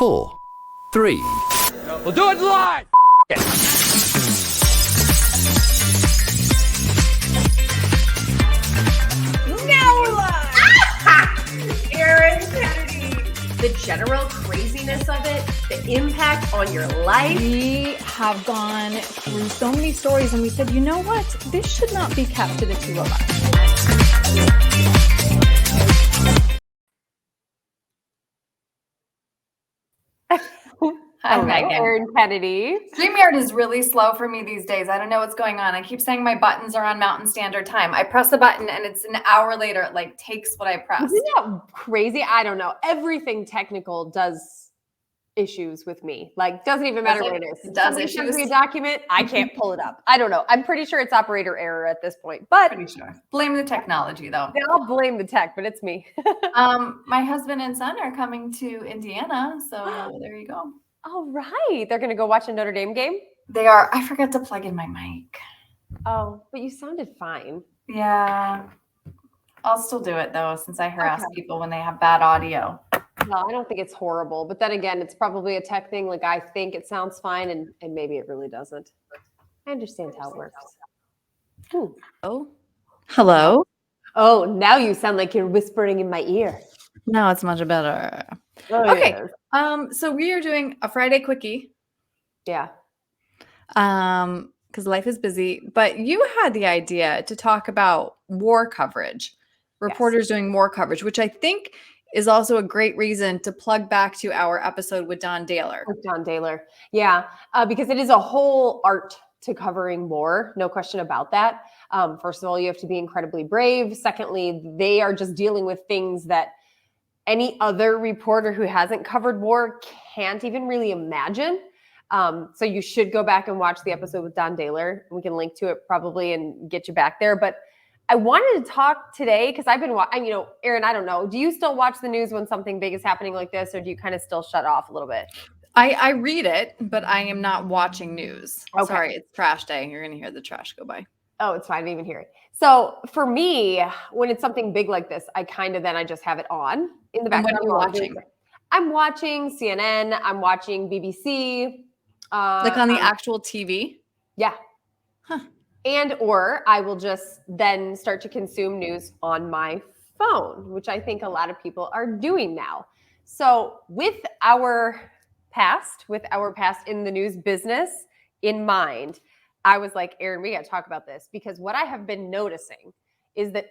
4, 3. We'll do it live! Now we're live! Aaron Kennedy. The general craziness of it, the impact on your life. We have gone through so many stories and we said, you know what? This should not be kept to the two of us. Hi, Megan. Aaron Kennedy. StreamYard is really slow for me these days. I don't know what's going on. I keep saying my buttons are on Mountain Standard Time. I press the button and it's an hour later. It like takes what I pressed. Isn't that crazy? I don't know. Everything technical does issues with me. Like, doesn't even matter what it is. It does Somebody issues. sends me a document, I can't pull it up. I don't know. I'm pretty sure it's operator error at this point, but Pretty sure. Blame the technology though. I'll blame the tech, but it's me. My husband and son are coming to Indiana, so there you go. All right. They're going to go watch a Notre Dame game? They are. I forgot to plug in my mic. Oh, but you sounded fine. Yeah. I'll still do it though, since I harass people when they have bad audio. No, I don't think it's horrible. But then again, it's probably a tech thing. Like, I think it sounds fine, and maybe it really doesn't. I understand how it works. Ooh. Oh, hello. Oh, now you sound like you're whispering in my ear. Now it's much better. Oh, Okay. yes. So we are doing a Friday quickie. Yeah. Because life is busy. But you had the idea to talk about war coverage, reporters doing war coverage, which I think is also a great reason to plug back to our episode with Don Daler. John Daler. Yeah. Because it is a whole art to covering war. No question about that. First of all, you have to be incredibly brave. Secondly, they are just dealing with things that any other reporter who hasn't covered war can't even really imagine. So you should go back and watch the episode with Don Daler. We can link to it probably and get you back there. But I wanted to talk today because I've been watching, Aaron, I don't know. Do you still watch the news when something big is happening like this, or do you kind of still shut off a little bit? I read it, but I am not watching news. Okay. Sorry, it's trash day. You're going to hear the trash go by. Oh, it's fine. I didn't even hear it. So for me, when it's something big like this, I just have it on in the And background. what are you watching? I'm watching CNN. I'm watching BBC. Like on the actual TV? Yeah. Huh. And or I will just then start to consume news on my phone, which I think a lot of people are doing now. So with our past in the news business in mind, I was like, Aaron, we got to talk about this, because what I have been noticing is that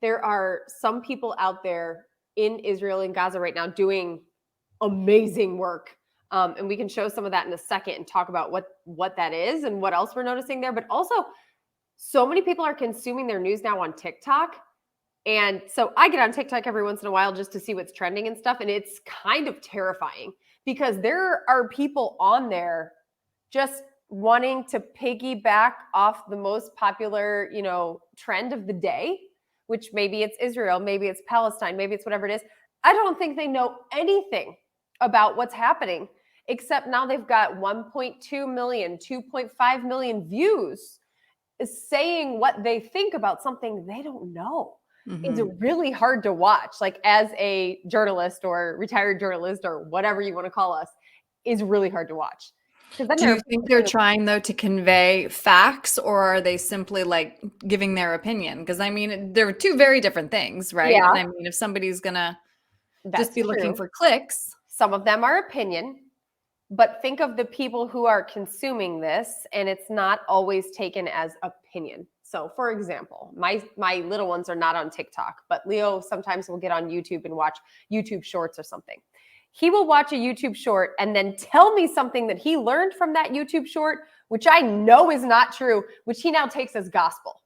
there are some people out there in Israel and Gaza right now doing amazing work. And we can show some of that in a second and talk about what that is and what else we're noticing there. But also, so many people are consuming their news now on TikTok. And so I get on TikTok every once in a while just to see what's trending and stuff. And it's kind of terrifying because there are people on there just wanting to piggyback off the most popular, trend of the day, which maybe it's Israel, maybe it's Palestine, maybe it's whatever it is. I don't think they know anything about what's happening, except now they've got 1.2 million, 2.5 million views saying what they think about something they don't know. Mm-hmm. It's really hard to watch, like as a journalist or retired journalist or whatever you want to call us, is really hard to watch. Do you think they're trying, though, to convey facts, or are they simply like giving their opinion? Because I mean, they're two very different things, right? Yeah. And I mean, if somebody's gonna just be looking true. for clicks. Some of them are opinion, but think of the people who are consuming this, and it's not always taken as opinion. So for example, my little ones are not on TikTok, but Leo sometimes will get on YouTube and watch YouTube shorts or something. He will watch a YouTube short and then tell me something that he learned from that YouTube short, which I know is not true, which he now takes as gospel.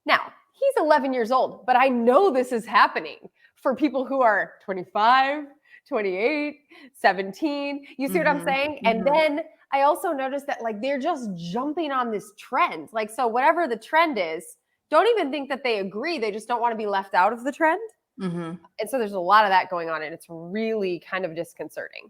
Now, he's 11 years old, but I know this is happening for people who are 25, 28, 17. You see what I'm saying? Mm-hmm. And then I also noticed that like they're just jumping on this trend. Like, so whatever the trend is, don't even think that they agree. They just don't want to be left out of the trend. Mm-hmm. And so there's a lot of that going on, and it's really kind of disconcerting.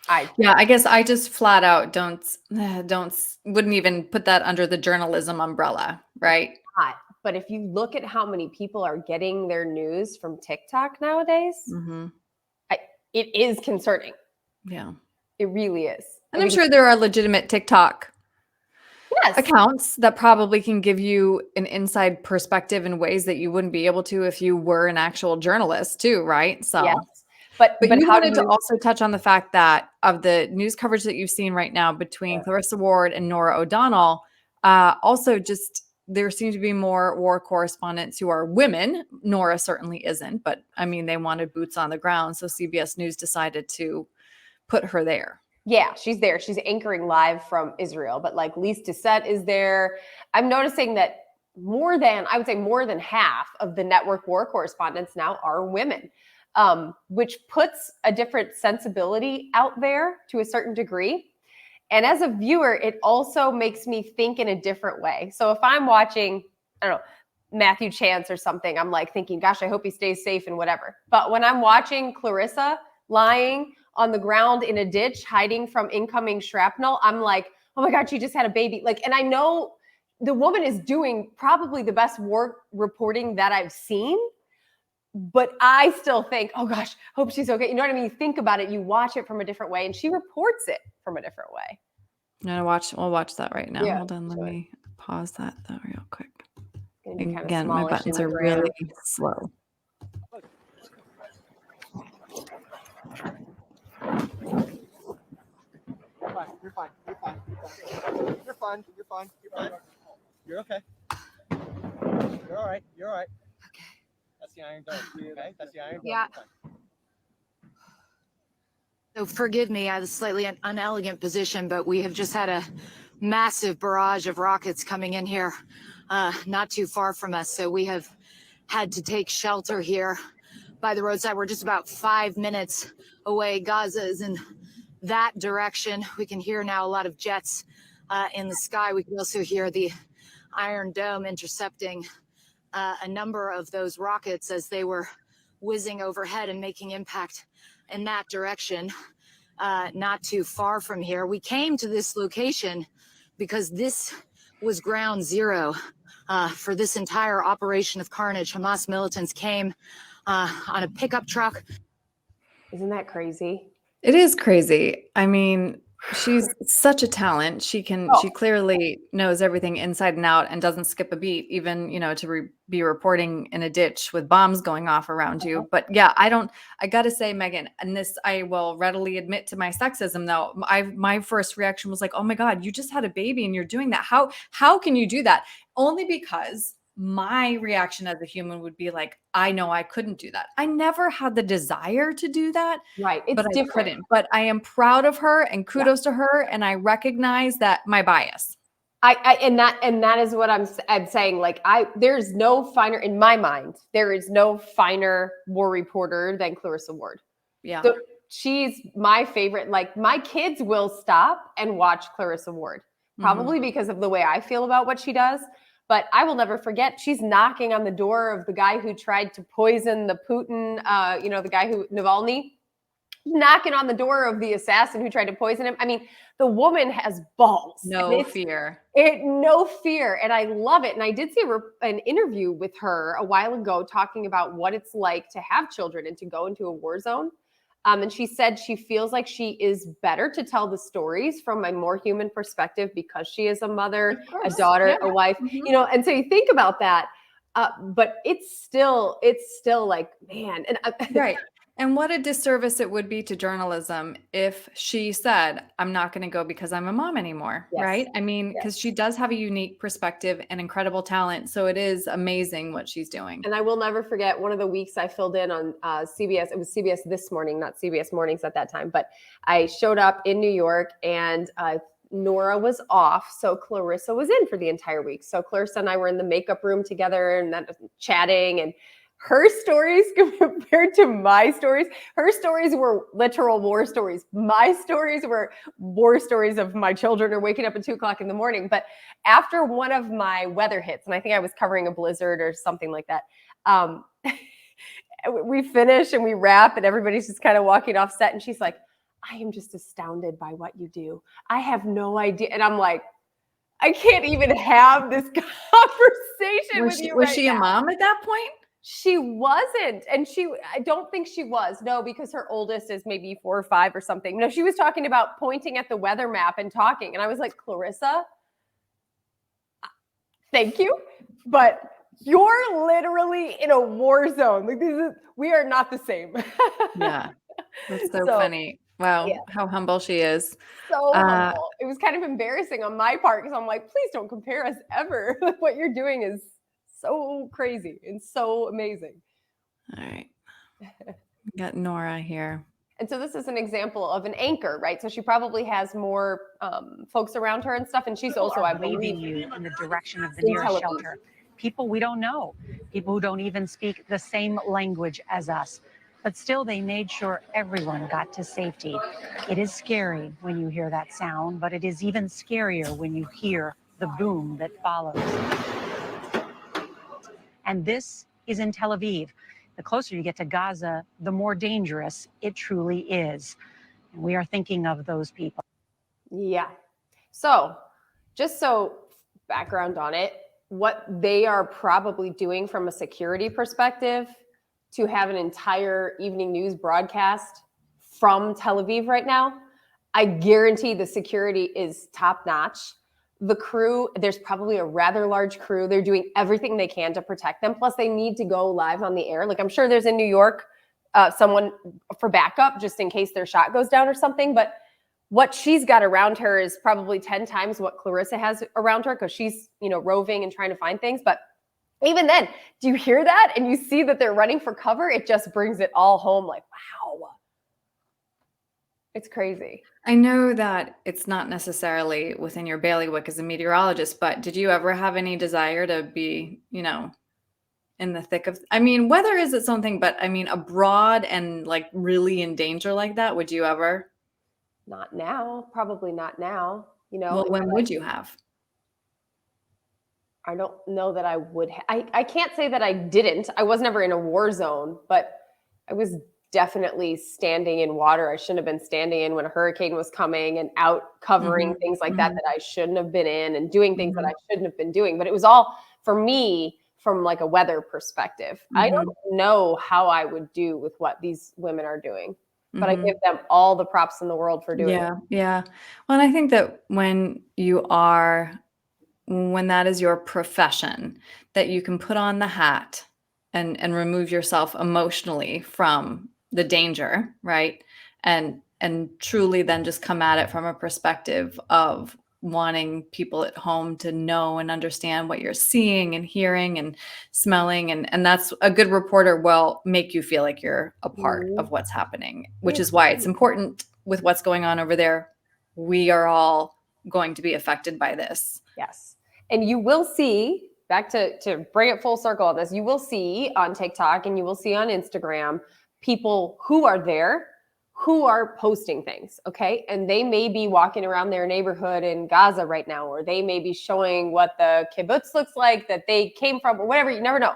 I guess I just flat out wouldn't even put that under the journalism umbrella, right? But if you look at how many people are getting their news from TikTok nowadays, it is concerning. Yeah. It really is. And I'm sure there are legitimate TikTok yes. accounts that probably can give you an inside perspective in ways that you wouldn't be able to if you were an actual journalist too, right? So, Yes. But you how wanted to also touch on the fact that of the news coverage that you've seen right now between Clarissa Ward and Nora O'Donnell, also just there seem to be more war correspondents who are women. Nora certainly isn't, but I mean, they wanted boots on the ground. So CBS News decided to put her there. Yeah, she's there. She's anchoring live from Israel, but like Lise Doucette is there. I'm noticing that more than half of the network war correspondents now are women, which puts a different sensibility out there to a certain degree. And as a viewer, it also makes me think in a different way. So if I'm watching, I don't know, Matthew Chance or something, I'm like thinking, gosh, I hope he stays safe and whatever. But when I'm watching Clarissa lying on the ground in a ditch, hiding from incoming shrapnel, I'm like, oh my God, she just had a baby. Like, and I know the woman is doing probably the best war reporting that I've seen, but I still think, oh gosh, hope she's okay. You know what I mean? You think about it, you watch it from a different way, and she reports it from a different way. We'll watch that right now. Yeah, Hold on, let me pause that though real quick. Again, my buttons are really slow. You're fine. You're fine. You're okay. You're all right. Okay. That's the Iron Dome. Okay. That's the Iron Dome. Yeah. So forgive me, I have a slightly unelegant position, but we have just had a massive barrage of rockets coming in here, not too far from us. So we have had to take shelter here by the roadside. We're just about 5 minutes away. Gaza is in that direction. We can hear now a lot of jets in the sky. We can also hear the Iron Dome intercepting a number of those rockets as they were whizzing overhead and making impact in that direction, not too far from here. We came to this location because this was ground zero for this entire operation of carnage. Hamas militants came on a pickup truck. Isn't that crazy? It is crazy. I mean, she's such a talent. She clearly knows everything inside and out and doesn't skip a beat, even, to be reporting in a ditch with bombs going off around you. But yeah, I got to say, Megan, and this, I will readily admit to my sexism though. My first reaction was like, oh my God, you just had a baby and you're doing that. How can you do that? Only because my reaction as a human would be like, I know I couldn't do that. I never had the desire to do that. Right. It's but different. I couldn't. But I am proud of her and kudos to her. And I recognize that my bias. And that is what I'm saying. Like there's no finer in my mind. There is no finer war reporter than Clarissa Ward. Yeah. So she's my favorite. Like my kids will stop and watch Clarissa Ward, probably because of the way I feel about what she does. But I will never forget, she's knocking on the door of the guy who tried to poison the Putin, the guy Navalny, knocking on the door of the assassin who tried to poison him. I mean, the woman has balls. No fear. No fear. And I love it. And I did see an interview with her a while ago talking about what it's like to have children and to go into a war zone. And she said she feels like she is better to tell the stories from a more human perspective because she is a mother, a daughter, a wife, and so you think about that. But it's still like, man. And right. And what a disservice it would be to journalism if she said, I'm not going to go because I'm a mom anymore. Yes. Right. I mean, because she does have a unique perspective and incredible talent. So it is amazing what she's doing. And I will never forget one of the weeks I filled in on CBS. It was CBS This Morning, not CBS Mornings at that time. But I showed up in New York and Nora was off. So Clarissa was in for the entire week. So Clarissa and I were in the makeup room together and then chatting, and her stories compared to my stories, her stories were literal war stories. My stories were war stories of my children or waking up at 2:00 in the morning. But after one of my weather hits, and I think I was covering a blizzard or something like that, we finish and we wrap and everybody's just kind of walking off set. And she's like, I am just astounded by what you do. I have no idea. And I'm like, I can't even have this conversation with you. Was she a mom at that point? She wasn't. And I don't think she was. No, because her oldest is maybe 4 or 5 or something. No, she was talking about pointing at the weather map and talking. And I was like, Clarissa, thank you. But you're literally in a war zone. Like we are not the same. Yeah. That's so funny. Wow. Yeah. How humble she is. So humble. It was kind of embarrassing on my part because I'm like, please don't compare us ever. What you're doing is so crazy and so amazing. All right. We got Nora here. And so this is an example of an anchor, right? So she probably has more folks around her and stuff. And she's also, I believe, you in the direction of the nearest shelter. People we don't know, people who don't even speak the same language as us. But still, they made sure everyone got to safety. It is scary when you hear that sound, but it is even scarier when you hear the boom that follows. And this is in Tel Aviv. The closer you get to Gaza, the more dangerous it truly is. And we are thinking of those people. Yeah. So just so background on it, what they are probably doing from a security perspective to have an entire evening news broadcast from Tel Aviv right now, I guarantee the security is top notch. The crew, there's probably a rather large crew. They're doing everything they can to protect them. Plus, they need to go live on the air. Like, I'm sure there's in New York someone for backup just in case their shot goes down or something. But what she's got around her is probably 10 times what Clarissa has around her because she's, roving and trying to find things. But even then, do you hear that? And you see that they're running for cover. It just brings it all home like, wow. It's crazy. I know that it's not necessarily within your bailiwick as a meteorologist, but did you ever have any desire to be, in the thick of, weather is its own thing, but abroad and like really in danger like that, would you ever? Not now. Probably not now. Well, when would you have? I don't know that I would. I can't say that I didn't. I was never in a war zone, but I was definitely standing in water I shouldn't have been standing in when a hurricane was coming and out covering things like that I shouldn't have been in and doing things that I shouldn't have been doing. But it was all for me from like a weather perspective. I don't know how I would do with what these women are doing, but I give them all the props in the world for doing it. Yeah. Well, and I think that when that is your profession, that you can put on the hat and remove yourself emotionally from the danger, right? And truly then just come at it from a perspective of wanting people at home to know and understand what you're seeing and hearing and smelling. And that's a good reporter will make you feel like you're a part of what's happening, which is why it's important with what's going on over there. We are all going to be affected by this. Yes. And you will see, back to bring it full circle on this, you will see on TikTok and you will see on Instagram people who are there, who are posting things, okay? And they may be walking around their neighborhood in Gaza right now, or they may be showing what the kibbutz looks like that they came from, or whatever, you never know.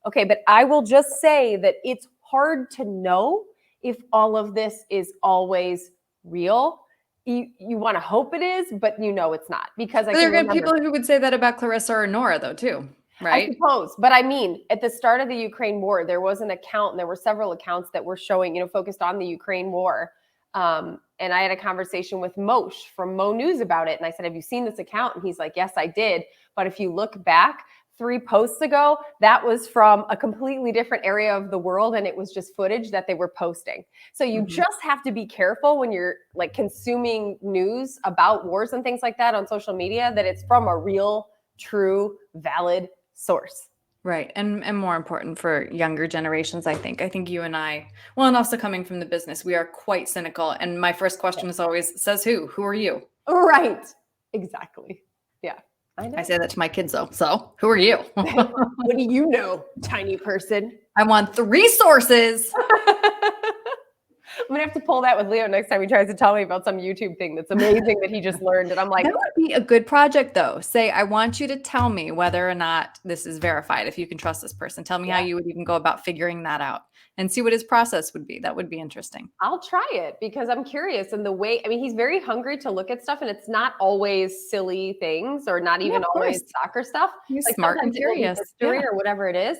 Okay, but I will just say that it's hard to know if all of this is always real. You want to hope it is, but it's not. Because there are good people who would say that about Clarissa or Nora, though, too, right? I suppose. But at the start of the Ukraine war, there was an account, and there were several accounts that were showing, focused on the Ukraine war. And I had a conversation with Moshe from Mo News about it. And I said, have you seen this account? And he's like, yes, I did. But if you look back 3 posts ago, that was from a completely different area of the world. And it was just footage that they were posting. So you just have to be careful when you're like consuming news about wars and things like that on social media, that it's from a real, true, valid source. Right. And more important for younger generations, I think. I think you and I, well, and also coming from the business, we are quite cynical. And my first question is always, says who? Who are you? Right. Exactly. Yeah. I say that to my kids, though. So who are you? What do you know, tiny person? I want 3 sources. I'm going to have to pull that with Leo next time he tries to tell me about some YouTube thing that's amazing that he just learned. And I'm like, that would be a good project, though. Say, I want you to tell me whether or not this is verified, if you can trust this person. Tell me how you would even go about figuring that out and see what his process would be. That would be interesting. I'll try it because I'm curious. And the way, he's very hungry to look at stuff, and it's not always silly things or not even always soccer stuff. He's like smart and curious. Story or whatever it is.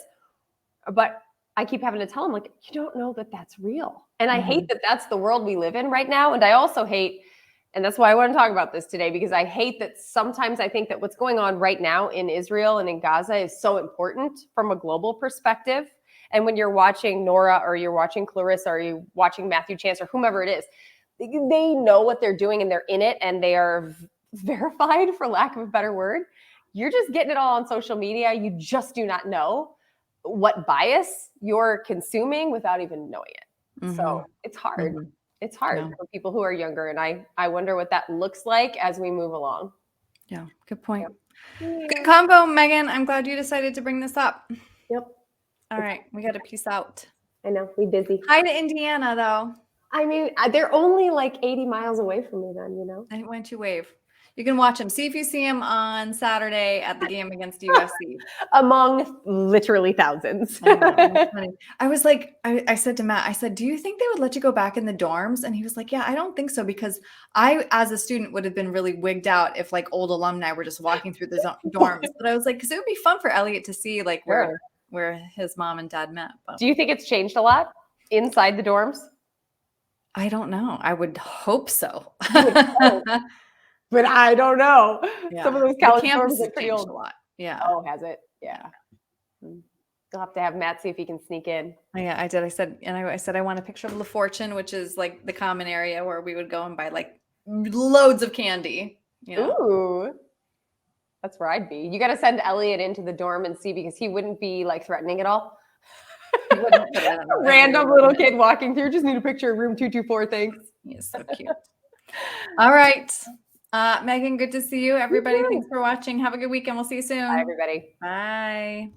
But I keep having to tell them, like, you don't know that that's real. And I hate that that's the world we live in right now. And I also hate, and that's why I want to talk about this today, because I hate that sometimes I think that what's going on right now in Israel and in Gaza is so important from a global perspective. And when you're watching Nora, or you're watching Clarissa, or you're watching Matthew Chance, or whomever it is, they know what they're doing and they're in it and they are verified, for lack of a better word. You're just getting it all on social media. You just do not know what bias you're consuming without even knowing it. So it's hard. It's hard for people who are younger. And I wonder what that looks like as we move along. Yeah, good point. Good combo, Megan. I'm glad you decided to bring this up. Yep. All right, we got to peace out. I know, we busy. Hi to Indiana, though. I mean, they're only like 80 miles away from me then, you know? I went to wave. You can watch him. See if you see him on Saturday at the game against USC. Among literally thousands. I was like, I said to Matt, I said, do you think they would let you go back in the dorms? And he was like, yeah, I don't think so, because I, as a student, would have been really wigged out if like old alumni were just walking through the dorms. But I was like, because it would be fun for Elliot to see like where his mom and dad met. But do you think it's changed a lot inside the dorms? I don't know. I would hope so. But I don't know. Yeah. Some of those college campus dorms has are pretty changed old. a lot. Yeah. Oh, has it? Yeah. You'll have to have Matt see if he can sneak in. Yeah, I did. I said I want a picture of La Fortune, which is like the common area where we would go and buy like loads of candy. You know? Ooh. That's where I'd be. You got to send Elliot into the dorm and see, because he wouldn't be like threatening at all. A random little kid walking through. Just need a picture of room 224. Thanks. He is so cute. All right. Megan, good to see you. Everybody, thanks for watching. Have a good weekend. We'll see you soon. Bye, everybody. Bye.